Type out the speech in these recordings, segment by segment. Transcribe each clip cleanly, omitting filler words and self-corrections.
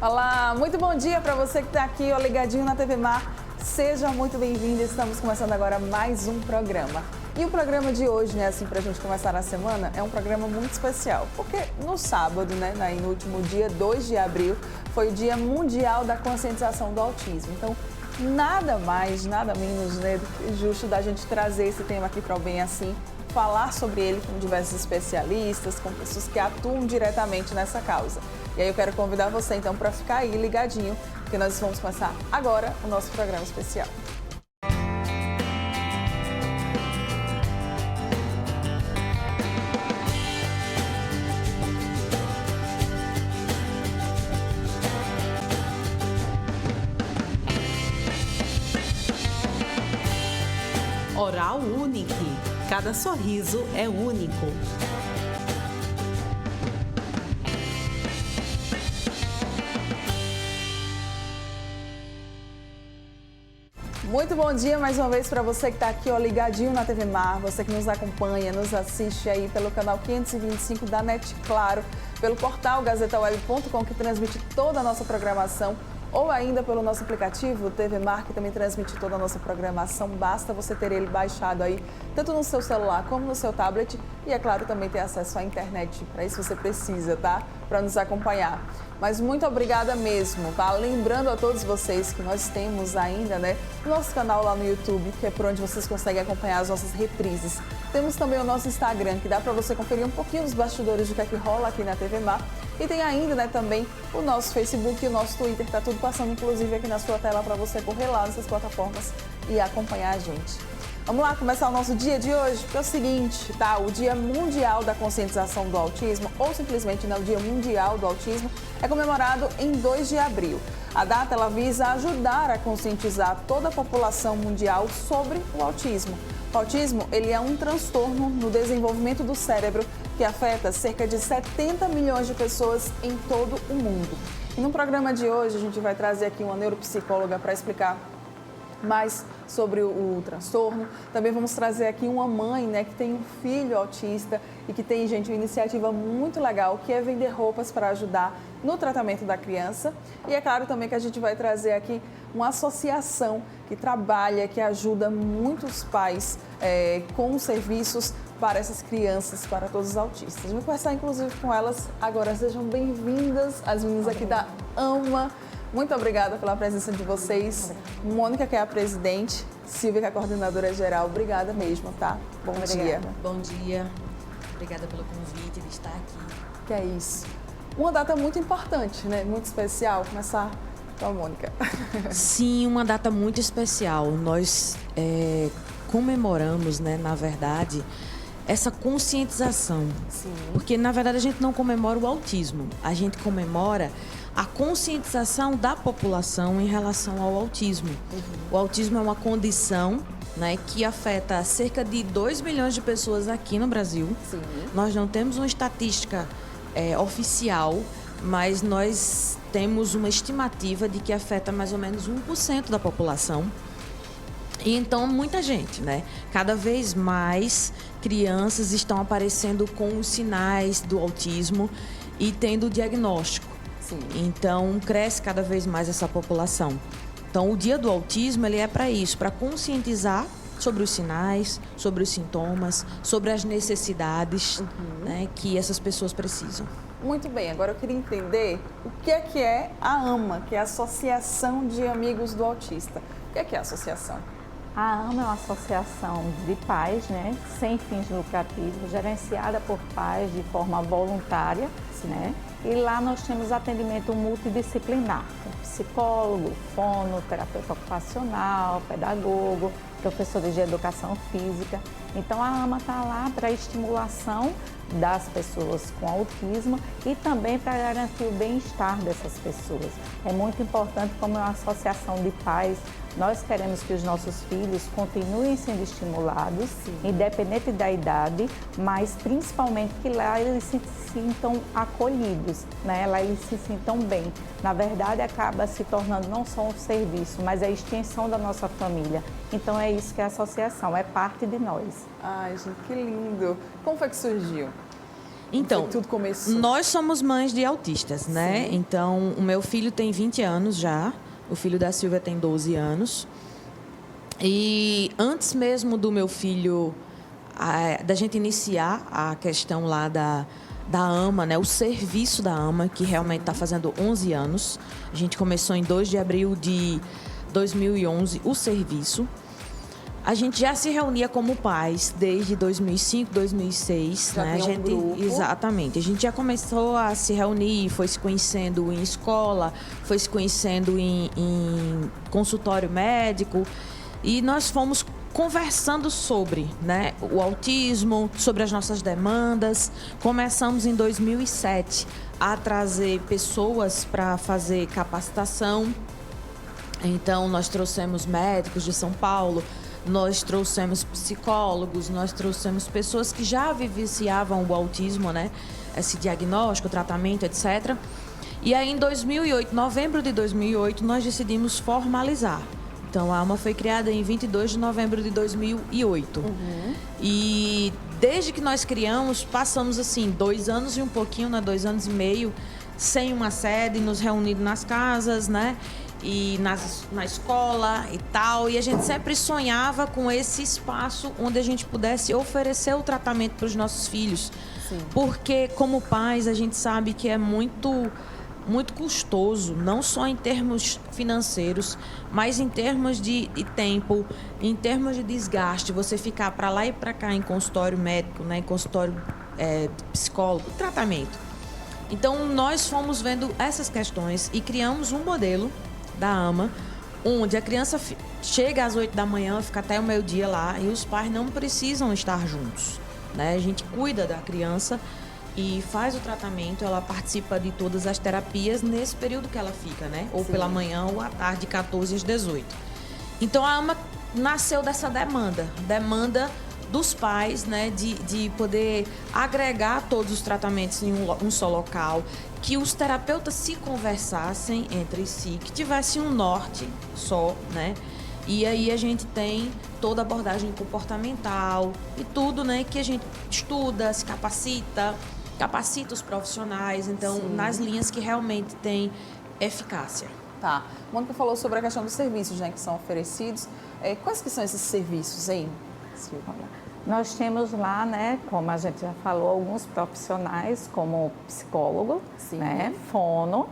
Olá, muito bom dia para você que está aqui, ó, ligadinho na TV Mar. Seja muito bem-vindo. Estamos começando agora mais um programa. E o programa de hoje, né, assim, para a gente começar a semana, é um programa muito especial. Porque no sábado, né, no último dia 2 de abril, foi o Dia Mundial da Conscientização do Autismo. Então, nada mais, nada menos, né, do que justo da gente trazer esse tema aqui para o Bem Assim, falar sobre ele com diversos especialistas, com pessoas que atuam diretamente nessa causa. E aí eu quero convidar você então para ficar aí ligadinho, porque nós vamos começar agora o nosso programa especial. Oral Unique. Cada sorriso é único. Muito bom dia mais uma vez para você que está aqui, ó, ligadinho na TV Mar, você que nos acompanha, nos assiste aí pelo canal 525 da NET Claro, pelo portal gazetaweb.com, que transmite toda a nossa programação, ou ainda pelo nosso aplicativo TV Mar, que também transmite toda a nossa programação. Basta você ter ele baixado aí, tanto no seu celular como no seu tablet, e é claro também ter acesso à internet. Para isso você precisa, tá? Para nos acompanhar. Mas muito obrigada mesmo, tá? Lembrando a todos vocês que nós temos ainda, né, o nosso canal lá no YouTube, que é por onde vocês conseguem acompanhar as nossas reprises. Temos também o nosso Instagram, que dá para você conferir um pouquinho dos bastidores do que é que rola aqui na TV Mar. E tem ainda, né, também o nosso Facebook e o nosso Twitter, tá tudo passando inclusive aqui na sua tela para você correr lá nessas plataformas e acompanhar a gente. Vamos lá começar o nosso dia de hoje, porque é o seguinte, tá? O Dia Mundial da Conscientização do Autismo, ou simplesmente, né, o Dia Mundial do Autismo, é comemorado em 2 de abril. A data ela visa ajudar a conscientizar toda a população mundial sobre o autismo. O autismo ele é um transtorno no desenvolvimento do cérebro que afeta cerca de 70 milhões de pessoas em todo o mundo. E no programa de hoje a gente vai trazer aqui uma neuropsicóloga para explicar mais sobre o transtorno. Também vamos trazer aqui uma mãe, né, que tem um filho autista e que tem, gente, uma iniciativa muito legal, que é vender roupas para ajudar no tratamento da criança. E é claro também que a gente vai trazer aqui uma associação que trabalha, que ajuda muitos pais com serviços para essas crianças, para todos os autistas. Vamos conversar inclusive com elas agora. Sejam bem-vindas, as meninas aqui da AMA. Muito obrigada pela presença de vocês. Mônica, que é a presidente, Silvia, que é a coordenadora geral. Obrigada mesmo, tá? Bom dia. Bom dia. Obrigada pelo convite de estar aqui. Que é isso. Uma data muito importante, né? Muito especial. Começar com a Mônica. Sim, uma data muito especial. Nós comemoramos, né, na verdade, essa conscientização. Sim. Porque, na verdade, a gente não comemora o autismo. A gente comemora a conscientização da população em relação ao autismo. Uhum. O autismo é uma condição, né, que afeta cerca de 2 milhões de pessoas aqui no Brasil. Sim. Nós não temos uma estatística oficial, mas nós temos uma estimativa de que afeta mais ou menos 1% da população. E então, muita gente, né? Cada vez mais crianças estão aparecendo com os sinais do autismo e tendo o diagnóstico. Sim. Então, cresce cada vez mais essa população. Então, o Dia do Autismo, ele é para isso, para conscientizar sobre os sinais, sobre os sintomas, sobre as necessidades, né, que essas pessoas precisam. Muito bem, agora eu queria entender o que é a AMA, que é a Associação de Amigos do Autista. O que é a associação? A AMA é uma associação de pais, né, sem fins lucrativos, gerenciada por pais de forma voluntária, né? E lá nós temos atendimento multidisciplinar, com psicólogo, fono, terapeuta ocupacional, pedagogo, professores de educação física. Então a AMA está lá para estimulação das pessoas com autismo e também para garantir o bem-estar dessas pessoas. É muito importante, como é uma associação de pais, nós queremos que os nossos filhos continuem sendo estimulados, sim, independente da idade, mas principalmente que lá eles se sintam acolhidos, né? Lá eles se sintam bem. Na verdade, acaba se tornando não só um serviço, mas a extensão da nossa família. Então é isso que é a associação, é parte de nós. Ai, gente, que lindo! Como foi que surgiu? Então, Foi que tudo começou. nós somos mães de autistas, né? Sim. Então, o meu filho tem 20 anos já, o filho da Silvia tem 12 anos. E antes mesmo do meu filho, da gente iniciar a questão lá da AMA, né? O serviço da AMA, que realmente está fazendo 11 anos. A gente começou em 2 de abril de 2011 o serviço. A gente já se reunia como pais desde 2005, 2006, Já né? tinha um grupo. Exatamente. A gente já começou a se reunir, foi se conhecendo em escola, foi se conhecendo em consultório médico, e nós fomos conversando sobre, né, o autismo, sobre as nossas demandas. Começamos em 2007 a trazer pessoas para fazer capacitação. Então, nós trouxemos médicos de São Paulo, nós trouxemos psicólogos, nós trouxemos pessoas que já vivenciavam o autismo, né? Esse diagnóstico, tratamento, etc. E aí, em 2008, novembro de 2008, nós decidimos formalizar. Então, a AMA foi criada em 22 de novembro de 2008. E desde que nós criamos, passamos, assim, 2 anos e um pouquinho, né? 2 anos e meio, sem uma sede, nos reunindo nas casas, né? E na escola e tal, e a gente sempre sonhava com esse espaço onde a gente pudesse oferecer o tratamento para os nossos filhos. Sim. Porque, como pais, a gente sabe que é muito custoso, não só em termos financeiros, mas em termos de tempo, em termos de desgaste, você ficar para lá e para cá em consultório médico, né, em consultório psicólogo, tratamento. Então, nós fomos vendo essas questões e criamos um modelo da AMA, onde a criança chega às 8 da manhã, fica até o meio-dia lá, e os pais não precisam estar juntos, né? A gente cuida da criança e faz o tratamento, ela participa de todas as terapias nesse período que ela fica, né? Ou pela manhã ou à tarde, de 14 às 18. Então, a AMA nasceu dessa demanda dos pais, né, de poder agregar todos os tratamentos em um só local, que os terapeutas se conversassem entre si, que tivesse um norte só, né? E aí a gente tem toda a abordagem comportamental e tudo, né, que a gente estuda, se capacita os profissionais, então, nas linhas que realmente têm eficácia. Tá. Mônica falou sobre a questão dos serviços, né, que são oferecidos. Quais que são esses serviços, hein, Silvia? Nós temos lá, né, como a gente já falou, alguns profissionais como psicólogo, né, fono,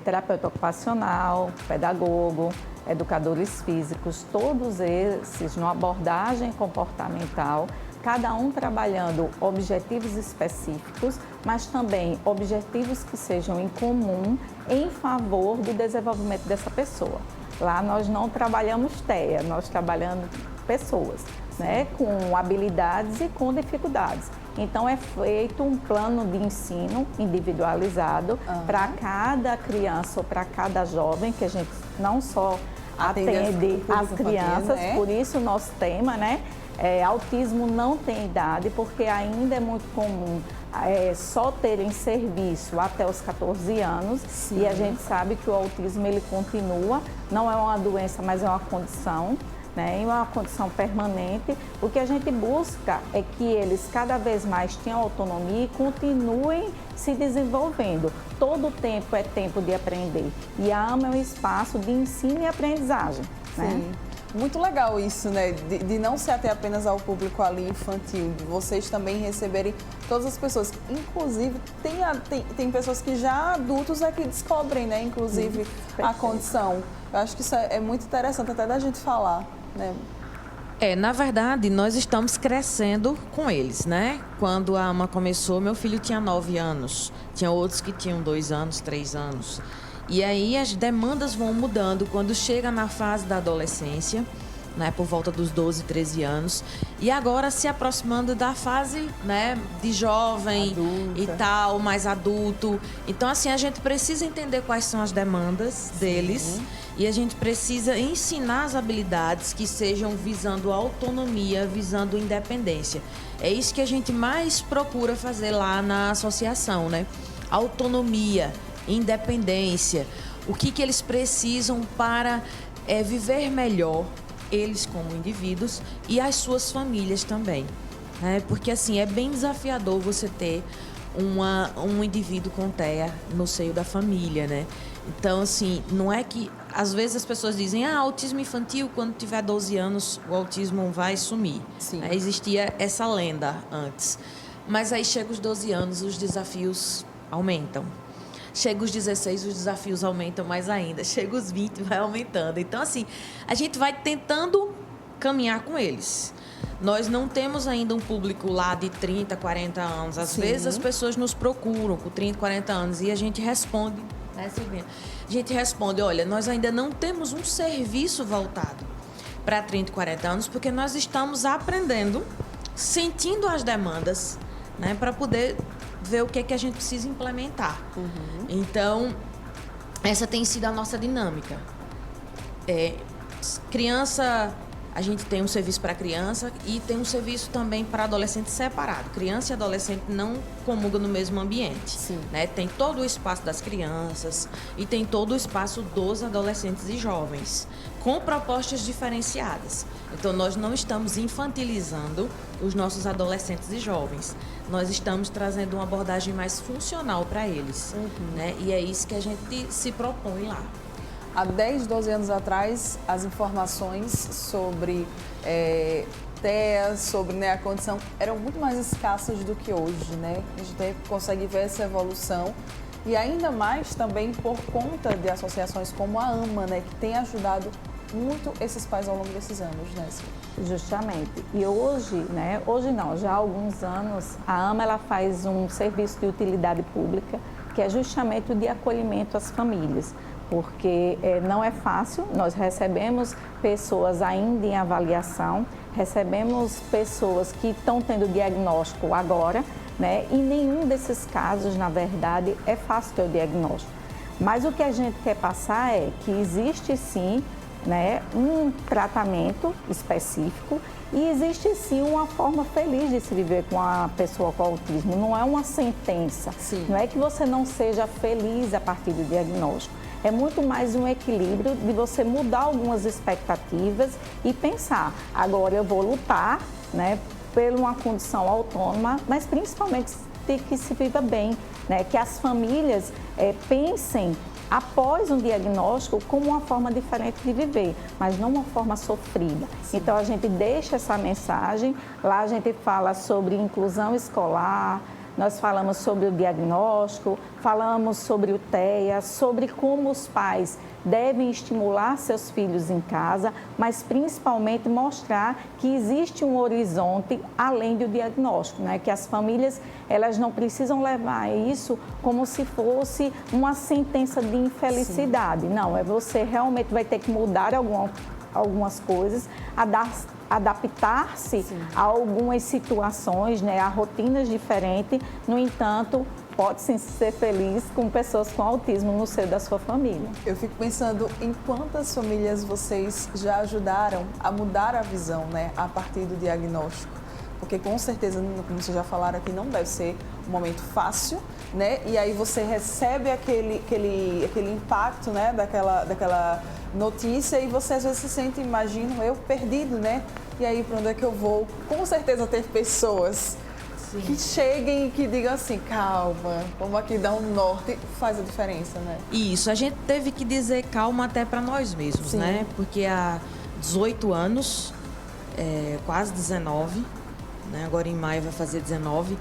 terapeuta ocupacional, pedagogo, educadores físicos, todos esses numa abordagem comportamental, cada um trabalhando objetivos específicos, mas também objetivos que sejam em comum em favor do desenvolvimento dessa pessoa. Lá nós não trabalhamos TEA, nós trabalhamos pessoas, né, com habilidades e com dificuldades. Então, é feito um plano de ensino individualizado para cada criança ou para cada jovem, que a gente não só atende as crianças, né? Por isso o nosso tema, né? Autismo não tem idade, porque ainda é muito comum só terem serviço até os 14 anos. Sim. E a gente sabe que o autismo ele continua, não é uma doença, mas é uma condição, né? E uma condição permanente. O que a gente busca é que eles cada vez mais tenham autonomia e continuem se desenvolvendo. Todo tempo é tempo de aprender. E a AMA é um espaço de ensino e aprendizagem, né? Sim. Muito legal isso, né? De não ser até apenas ao público ali infantil, de vocês também receberem todas as pessoas. Inclusive, tem pessoas que já adultos é que descobrem, né? Inclusive, a condição. Eu acho que isso é muito interessante até da gente falar, né? Na verdade, nós estamos crescendo com eles, né? Quando a AMA começou, meu filho tinha 9 anos. Tinha outros que tinham 2 anos, 3 anos. E aí as demandas vão mudando quando chega na fase da adolescência, né, por volta dos 12, 13 anos. E agora se aproximando da fase, né, de jovem adulta. E tal, mais adulto. Então, assim, a gente precisa entender quais são as demandas deles. E a gente precisa ensinar as habilidades que sejam visando autonomia, visando independência. É isso que a gente mais procura fazer lá na associação, né? Autonomia, independência, o que eles precisam para viver melhor, eles como indivíduos e as suas famílias também. né? Porque, assim, é bem desafiador você ter um indivíduo com TEA no seio da família, né? Então, assim, não é que... Às vezes as pessoas dizem, autismo infantil, quando tiver 12 anos, o autismo vai sumir. Sim. Existia essa lenda antes. Mas aí chega os 12 anos, os desafios aumentam. Chega os 16, os desafios aumentam mais ainda. Chega os 20, vai aumentando. Então, assim, a gente vai tentando caminhar com eles. Nós não temos ainda um público lá de 30, 40 anos. Às vezes as pessoas nos procuram com 30, 40 anos e a gente responde, né, Silvinha? A gente responde, olha, nós ainda não temos um serviço voltado para 30 e 40 anos, porque nós estamos aprendendo, sentindo as demandas, né, para poder ver o que é que a gente precisa implementar. Então, essa tem sido a nossa dinâmica. Criança, a gente tem um serviço para criança e tem um serviço também para adolescente separado. Criança e adolescente não comungam no mesmo ambiente. Sim. Né? Tem todo o espaço das crianças e tem todo o espaço dos adolescentes e jovens, com propostas diferenciadas. Então, nós não estamos infantilizando os nossos adolescentes e jovens. Nós estamos trazendo uma abordagem mais funcional para eles. Né? E é isso que a gente se propõe lá. Há 10, 12 anos atrás, as informações sobre TEA, sobre, né, a condição, eram muito mais escassas do que hoje, né? A gente consegue ver essa evolução e ainda mais também por conta de associações como a AMA, né, que tem ajudado muito esses pais ao longo desses anos, né, Silvia? Justamente. E hoje, né, hoje não, já há alguns anos, a AMA ela faz um serviço de utilidade pública, que é justamente o de acolhimento às famílias. Porque não é fácil, nós recebemos pessoas ainda em avaliação, recebemos pessoas que estão tendo diagnóstico agora, né? E nenhum desses casos, na verdade, é fácil ter o diagnóstico. Mas o que a gente quer passar é que existe sim, né, um tratamento específico e existe sim uma forma feliz de se viver com a pessoa com autismo. Não é uma sentença, Sim. Não é que você não seja feliz a partir do diagnóstico. É muito mais um equilíbrio de você mudar algumas expectativas e pensar, agora eu vou lutar, né, por uma condição autônoma, mas principalmente que se viva bem, né, que as famílias pensem após um diagnóstico como uma forma diferente de viver, mas não uma forma sofrida. Sim. Então a gente deixa essa mensagem, lá a gente fala sobre inclusão escolar, nós falamos sobre o diagnóstico, falamos sobre o TEA, sobre como os pais devem estimular seus filhos em casa, mas principalmente mostrar que existe um horizonte além do diagnóstico, né? Que as famílias elas não precisam levar isso como se fosse uma sentença de infelicidade. Sim. Não, você realmente vai ter que mudar algumas coisas, adaptar-se a algumas situações, né, a rotinas diferentes. No entanto, pode sim ser feliz com pessoas com autismo no seio da sua família. Eu fico pensando em quantas famílias vocês já ajudaram a mudar a visão, né, a partir do diagnóstico. Porque com certeza, como vocês já falaram aqui, não deve ser um momento fácil, né? E aí você recebe aquele impacto, né, daquela notícia e você às vezes se sente, imagino eu, perdido, né? E aí, para onde é que eu vou? Com certeza ter pessoas Sim. que cheguem e que digam assim, calma, vamos aqui dar um norte, faz a diferença, né? Isso, a gente teve que dizer calma até para nós mesmos, Sim. né? Porque há 18 anos, quase 19, né? Agora em maio vai fazer 19,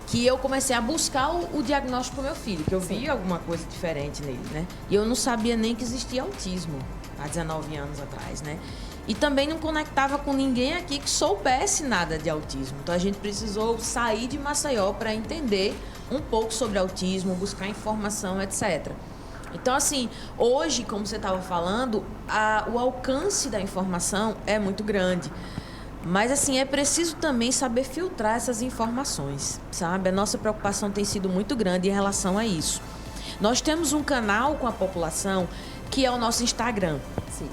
que eu comecei a buscar o diagnóstico para o meu filho, que eu vi alguma coisa diferente nele, né? E eu não sabia nem que existia autismo há 19 anos atrás, né? E também não conectava com ninguém aqui que soubesse nada de autismo. Então a gente precisou sair de Maceió para entender um pouco sobre autismo, buscar informação, etc. Então, assim, hoje, como você estava falando, o alcance da informação é muito grande. Mas, assim, é preciso também saber filtrar essas informações, sabe? A nossa preocupação tem sido muito grande em relação a isso. Nós temos um canal com a população que é o nosso Instagram. Sim.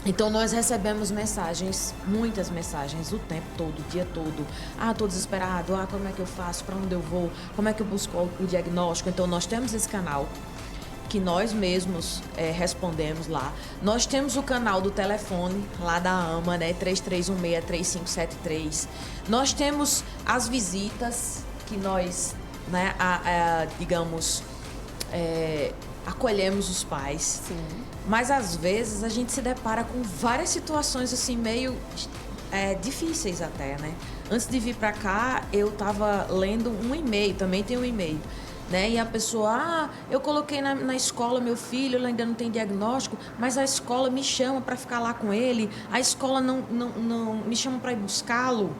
Então, nós recebemos mensagens, muitas mensagens, o tempo todo, o dia todo. Estou desesperado, como é que eu faço, para onde eu vou, como é que eu busco o diagnóstico. Então, nós temos esse canal. que nós mesmos respondemos lá. Nós temos o canal do telefone lá da AMA, né? 3316-3573. Nós temos as visitas que nós, né, digamos, acolhemos os pais. Sim. Mas às vezes a gente se depara com várias situações assim meio difíceis até, né? Antes de vir para cá, eu estava lendo um e-mail, também tem um e-mail, né? E a pessoa, eu coloquei na escola meu filho, ele ainda não tem diagnóstico, mas a escola me chama para ficar lá com ele, a escola não me chama para ir buscá-lo,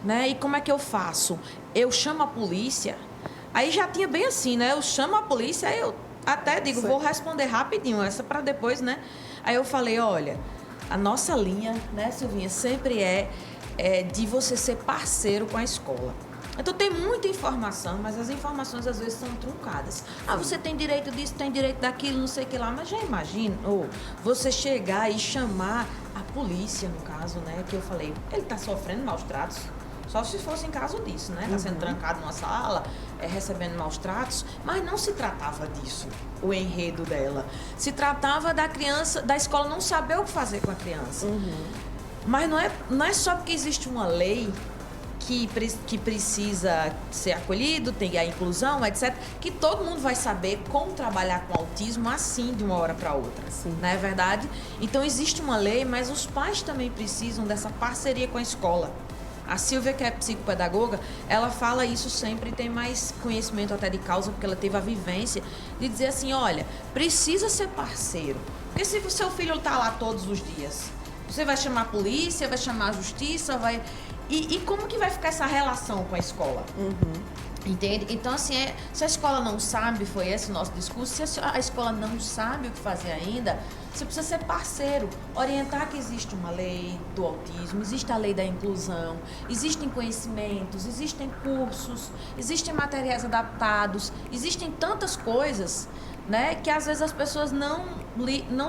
né? E como é que eu faço? Eu chamo a polícia. Aí já tinha bem assim, né? Eu chamo a polícia, aí eu até digo, vou responder rapidinho, essa para depois, né? Aí eu falei, olha, a nossa linha, né, Silvinha, sempre é de você ser parceiro com a escola. Então tem muita informação, mas as informações às vezes são truncadas. Você tem direito disso, tem direito daquilo, não sei o que lá, mas já imagina, você chegar e chamar a polícia, no caso, né, que eu falei, ele está sofrendo maus tratos. Só se fosse em caso disso, né? Está sendo trancado numa sala, recebendo maus tratos, mas não se tratava disso, o enredo dela. Se tratava da criança, da escola não saber o que fazer com a criança. Mas não é só porque existe uma lei que precisa ser acolhido, tem a inclusão, etc., que todo mundo vai saber como trabalhar com autismo assim, de uma hora para outra. Sim. Não é verdade? Então, existe uma lei, mas os pais também precisam dessa parceria com a escola. A Silvia, que é psicopedagoga, ela fala isso sempre e tem mais conhecimento até de causa, porque ela teve a vivência de dizer assim, olha, precisa ser parceiro. Porque se o seu filho está lá todos os dias, você vai chamar a polícia, vai chamar a justiça, vai... E como que vai ficar essa relação com a escola? Entende? Então, assim, se a escola não sabe, foi esse o nosso discurso, se a escola não sabe o que fazer ainda, você precisa ser parceiro, orientar que existe uma lei do autismo, existe a lei da inclusão, existem conhecimentos, existem cursos, existem materiais adaptados, existem tantas coisas, né, que às vezes as pessoas não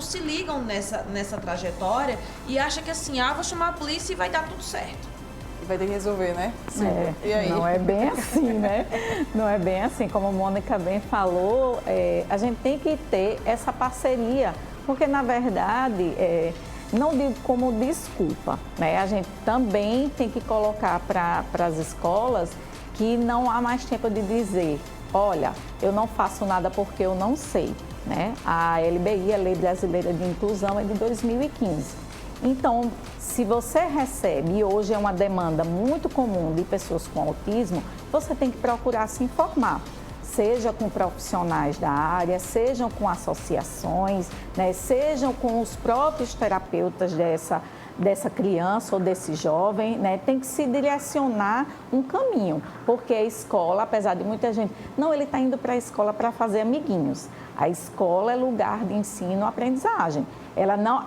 se ligam nessa trajetória e acham que assim, vou chamar a polícia e vai dar tudo certo. Vai ter que resolver, né? E aí? Não é bem assim, né? Não é bem assim. Como a Mônica bem falou, a gente tem que ter essa parceria, porque, na verdade, não digo como desculpa, né? A gente também tem que colocar para as escolas que não há mais tempo de dizer, olha, eu não faço nada porque eu não sei, né? A LBI, a Lei Brasileira de Inclusão, é de 2015. Então, se você recebe, e hoje é uma demanda muito comum de pessoas com autismo, você tem que procurar se informar, seja com profissionais da área, sejam com associações, né, sejam com os próprios terapeutas dessa criança ou desse jovem, né, tem que se direcionar um caminho, porque a escola, apesar de muita gente, não, ele está indo para a escola para fazer amiguinhos. A escola é lugar de ensino, aprendizagem.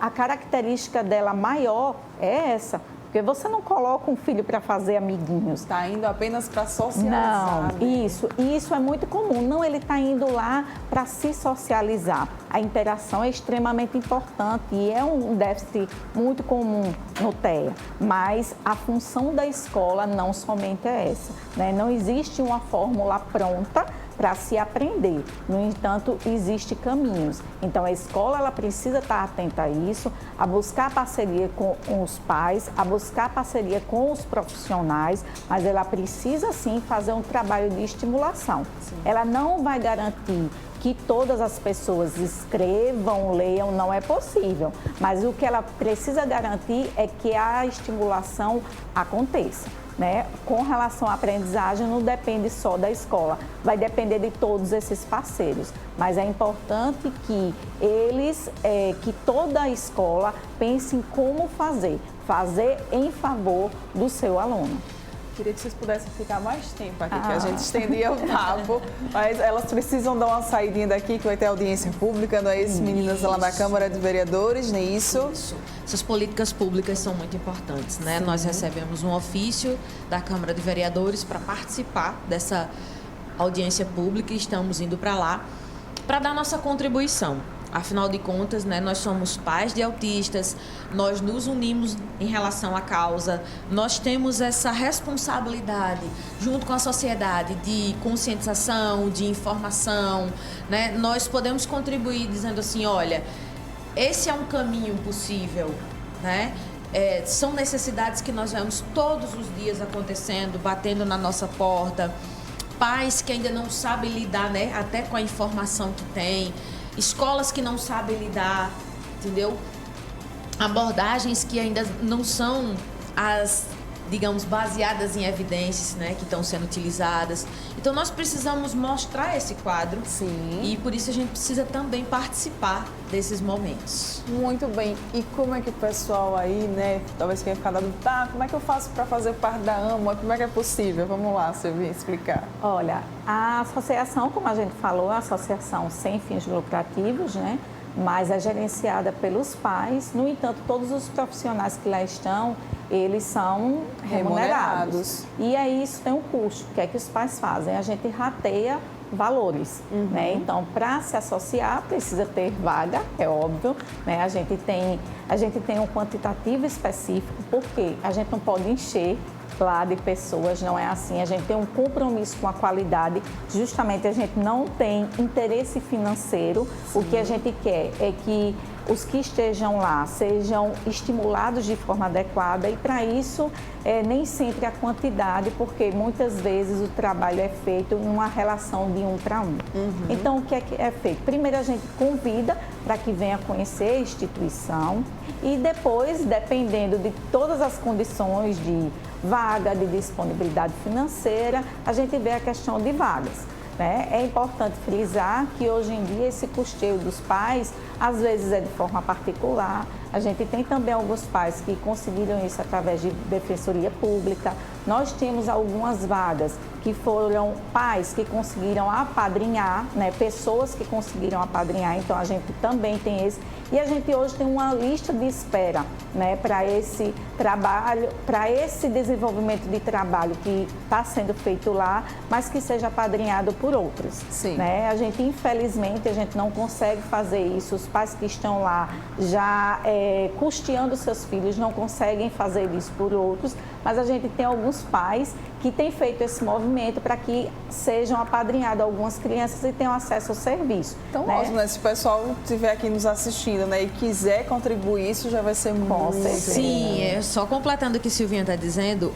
A característica dela maior é essa, porque você não coloca um filho para fazer amiguinhos. Está indo apenas para socializar. Não, isso é muito comum. Não, ele está indo lá para se socializar. A interação é extremamente importante e é um déficit muito comum no TEA. Mas a função da escola não somente é essa, né? Não existe uma fórmula pronta para se aprender. No entanto, existem caminhos. Então, a escola ela precisa estar atenta a isso, a buscar parceria com os pais, a buscar parceria com os profissionais, mas ela precisa, sim, fazer um trabalho de estimulação. Sim. Ela não vai garantir que todas as pessoas escrevam, leiam, não é possível. Mas o que ela precisa garantir é que a estimulação aconteça. Né? Com relação à aprendizagem, não depende só da escola, vai depender de todos esses parceiros. Mas é importante que que toda a escola pense em como fazer em favor do seu aluno. Queria que vocês pudessem ficar mais tempo aqui, que a gente estendia o papo, mas elas precisam dar uma saidinha daqui, que vai ter audiência pública, não é isso, meninas lá da Câmara de Vereadores, não é isso? Isso. Essas políticas públicas são muito importantes, né? Sim. Nós recebemos um ofício da Câmara de Vereadores para participar dessa audiência pública e estamos indo para lá para dar nossa contribuição. Afinal de contas, né, nós somos pais de autistas, nós nos unimos em relação à causa, nós temos essa responsabilidade, junto com a sociedade, de conscientização, de informação, né? Nós podemos contribuir dizendo assim, olha, esse é um caminho possível, né? São necessidades que nós vemos todos os dias acontecendo, batendo na nossa porta, pais que ainda não sabem lidar, né, até com a informação que tem, escolas que não sabem lidar, entendeu? Abordagens que ainda não são as, digamos, baseadas em evidências, né, que estão sendo utilizadas. Então, nós precisamos mostrar esse quadro. Sim. E por isso a gente precisa também participar desses momentos. Muito bem. E como é que o pessoal aí, né, talvez tenha ficado dúvida, tá, como é que eu faço para fazer parte da AMA? Como é que é possível? Vamos lá, Silvia, explicar. Olha, a associação, como a gente falou, é uma associação sem fins lucrativos, né? Mas é gerenciada pelos pais. No entanto, todos os profissionais que lá estão, eles são remunerados. E aí isso tem um custo. O que é que os pais fazem? A gente rateia valores, né? Então, para se associar, precisa ter vaga, é óbvio, né? A gente tem um quantitativo específico, porque a gente não pode encher lá de pessoas, não é assim. A gente tem um compromisso com a qualidade, justamente a gente não tem interesse financeiro. Sim. O que a gente quer é que os que estejam lá sejam estimulados de forma adequada e para isso nem sempre a quantidade, porque muitas vezes o trabalho é feito numa relação de 1 para 1. Então, o que é feito? Primeiro a gente convida para que venha conhecer a instituição e depois, dependendo de todas as condições de vaga, de disponibilidade financeira, a gente vê a questão de vagas. Né? É importante frisar que hoje em dia esse custeio dos pais, às vezes é de forma particular. A gente tem também alguns pais que conseguiram isso através de defensoria pública. Nós temos algumas vagas que foram pais que conseguiram apadrinhar, né? Pessoas que conseguiram apadrinhar, então a gente também tem esse. E a gente hoje tem uma lista de espera, né, para esse trabalho, para esse desenvolvimento de trabalho que está sendo feito lá, mas que seja apadrinhado por outros. Sim. Né? A gente, infelizmente, a gente não consegue fazer isso. Os pais que estão lá já custeando seus filhos não conseguem fazer isso por outros, mas a gente tem alguns pais que têm feito esse movimento para que sejam apadrinhadas algumas crianças e tenham acesso ao serviço. Então, né? ótimo, né? Se o pessoal estiver aqui nos assistindo, né, e quiser contribuir, isso já vai ser muito... Sim, só completando o que a Silvinha está dizendo,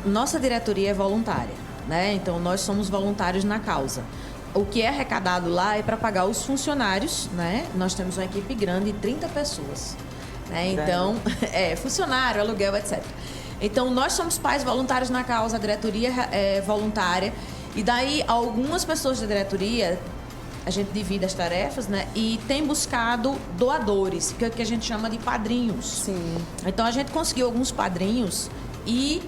nossa diretoria é voluntária, né? Então, nós somos voluntários na causa. O que é arrecadado lá é para pagar os funcionários, né? Nós temos uma equipe grande de 30 pessoas, né? Então, funcionário, aluguel, etc. Então, nós somos pais voluntários na causa, a diretoria é voluntária. E daí, algumas pessoas da diretoria, a gente divide as tarefas, né? E tem buscado doadores, que é o que a gente chama de padrinhos. Sim. Então, a gente conseguiu alguns padrinhos e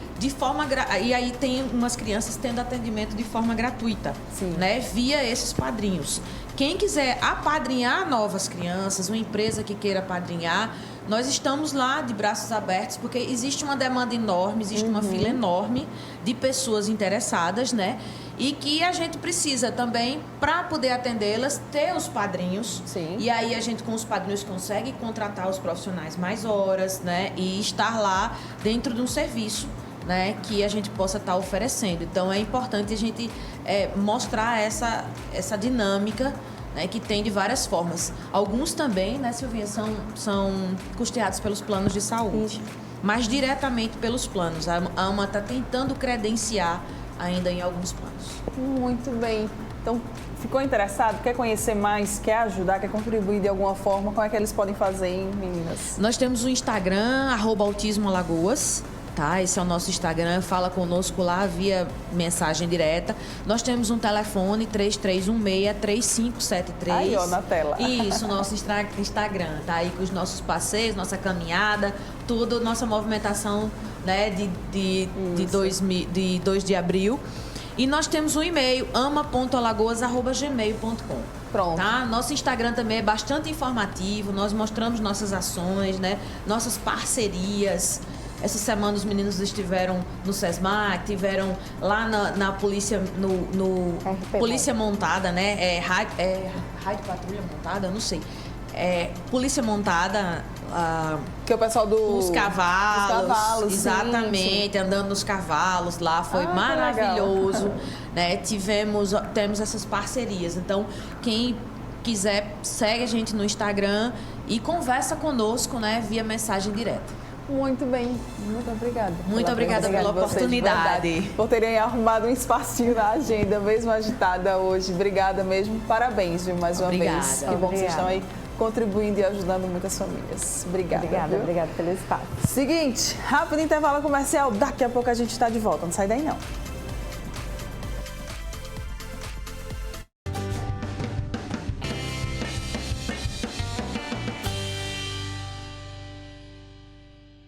e aí tem umas crianças tendo atendimento de forma gratuita, né? Via esses padrinhos. Quem quiser apadrinhar novas crianças, uma empresa que queira apadrinhar, nós estamos lá de braços abertos, porque existe uma demanda enorme, existe uma fila enorme de pessoas interessadas, né? E que a gente precisa também, para poder atendê-las, ter os padrinhos. Sim. E aí a gente, com os padrinhos, consegue contratar os profissionais mais horas, né? E estar lá dentro de um serviço, né, que a gente possa estar oferecendo. Então, é importante a gente mostrar essa dinâmica, né, que tem de várias formas. Alguns também, né, Silvinha, são custeados pelos planos de saúde, mas diretamente pelos planos. A AMA está tentando credenciar ainda em alguns planos. Muito bem. Então, ficou interessado? Quer conhecer mais? Quer ajudar? Quer contribuir de alguma forma? Como é que eles podem fazer, hein, meninas? Nós temos o Instagram, @autismoalagoas. Tá, esse é o nosso Instagram, fala conosco lá via mensagem direta. Nós temos um telefone 3316-3573. Aí, ó, na tela. Isso, nosso Instagram, tá aí com os nossos passeios, nossa caminhada, tudo, nossa movimentação, né, de 2 de abril. E nós temos um e-mail, ama.alagoas@gmail.com. Pronto. Tá? Nosso Instagram também é bastante informativo, nós mostramos nossas ações, né, nossas parcerias. Essa semana os meninos estiveram no SESMAC, tiveram lá na polícia, no Polícia Montada, né? Rádio Patrulha Montada, eu não sei. polícia montada, Que é o pessoal os cavalos, sim, exatamente, andando nos cavalos lá, foi que maravilhoso, né? Temos essas parcerias. Então, quem quiser, segue a gente no Instagram e conversa conosco, né, via mensagem direta. Muito bem, muito obrigada. Muito obrigada pela vocês, de oportunidade. verdade, por terem arrumado um espacinho na agenda, mesmo agitada hoje. Obrigada mesmo, parabéns, viu, mais uma Obrigada. vez. Que bom que vocês estão aí contribuindo e ajudando muitas famílias. Obrigada. Obrigada, viu? obrigada pelo espaço. Seguinte, rápido intervalo comercial, daqui a pouco a gente está de volta, não sai daí não.